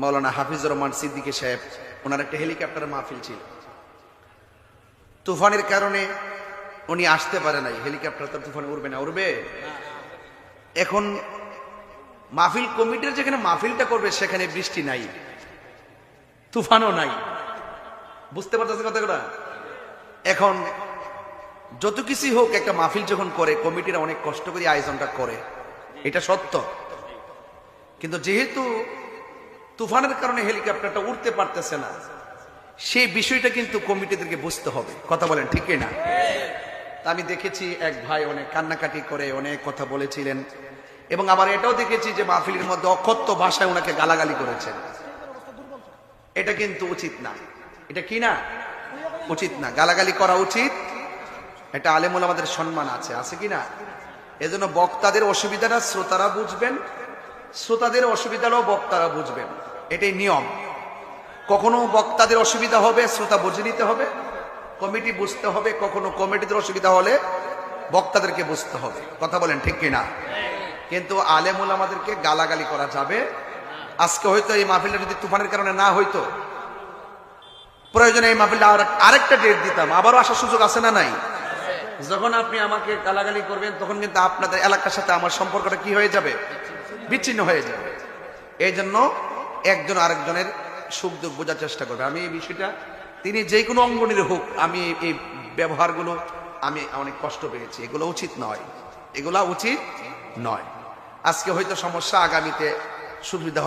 মাওলানা হাফিজুর রহমান সিদ্দিকী সাহেব, ওনার একটা হেলিকপ্টারের মাহফিল ছিল। তুফানের কারণে উনি আসতে পারে নাই। হেলিকপ্টার তো তুফানে উড়বে না, উড়বে? এখন মাহফিল কমিটির যেখানে মাহফিলটা করবে সেখানে বৃষ্টি নাই, তুফানও নাই। বুঝতে পারতেছে কথাটা? এখন যত কিছু হোক, একটা মাহফিল যখন করে কমিটিরা অনেক কষ্ট করে আয়োজনটা করে, এটা সত্য। কিন্তু যেহেতু তুফানের কারণে হেলিকপ্টারটা উঠতে পারতেছে না, সেই বিষয়টা কিন্তু কমিটিদেরকে বুঝতে হবে। কথা বলেন ঠিক না? আমি দেখেছি এক ভাই অনেক কান্নাকাটি করে অনেক কথা বলেছিলেন, এবং আবার এটাও দেখেছি যে মাহফিলের মধ্যে অকথ্য ভাষায় ওনাকে গালাগালি করেছেন। এটা কিন্তু উচিত না। এটা কি না? উচিত না, গালাগালি করা উচিত। এটা আলেমুল আমাদের সম্মান আছে, আছে কি না? এজন্য বক্তাদের অসুবিধাটা শ্রোতারা বুঝবেন, শ্রোতাদের অসুবিধাটাও বক্তারা বুঝবেন, এটাই নিয়ম। কখনো বক্তাদের অসুবিধা হবে, শ্রোতা বুঝে নিতে হবে, কমিটি বুঝতে হবে। কখনো কমিটিদের অসুবিধা হলে বক্তাদেরকে বুঝতে হবে। কথা বলেন ঠিক কিনা? কিন্তু আলেমুল আমাদেরকে গালাগালি করা যাবে। আজকে হয়তো এই মাহফিলটা যদি তুফানের কারণে না হইতো, প্রয়োজনে এই মাহফিলটা আরেকটা ডেট দিতাম, আবারও আসার সুযোগ আছে না নাই? যখন আপনি আমাকে গালাগালি করবেন তখন কিন্তু আপনাদের এলাকার সাথে আমার সম্পর্কটা কি হয়ে যাবে? বিচ্ছিন্ন হয়ে যাবে। এই জন্য একজন আরেকজনের সুখ দুঃখ বোঝার চেষ্টা করবে। আমি এই বিষয়টা, তিনি যে কোনো অঙ্গনের হোক, আমি এই ব্যবহারগুলো আমি অনেক কষ্ট পেয়েছি। এগুলো উচিত নয়, এগুলা উচিত নয়। আজকে হয়তো সমস্যা, আগামীতে সুবিধা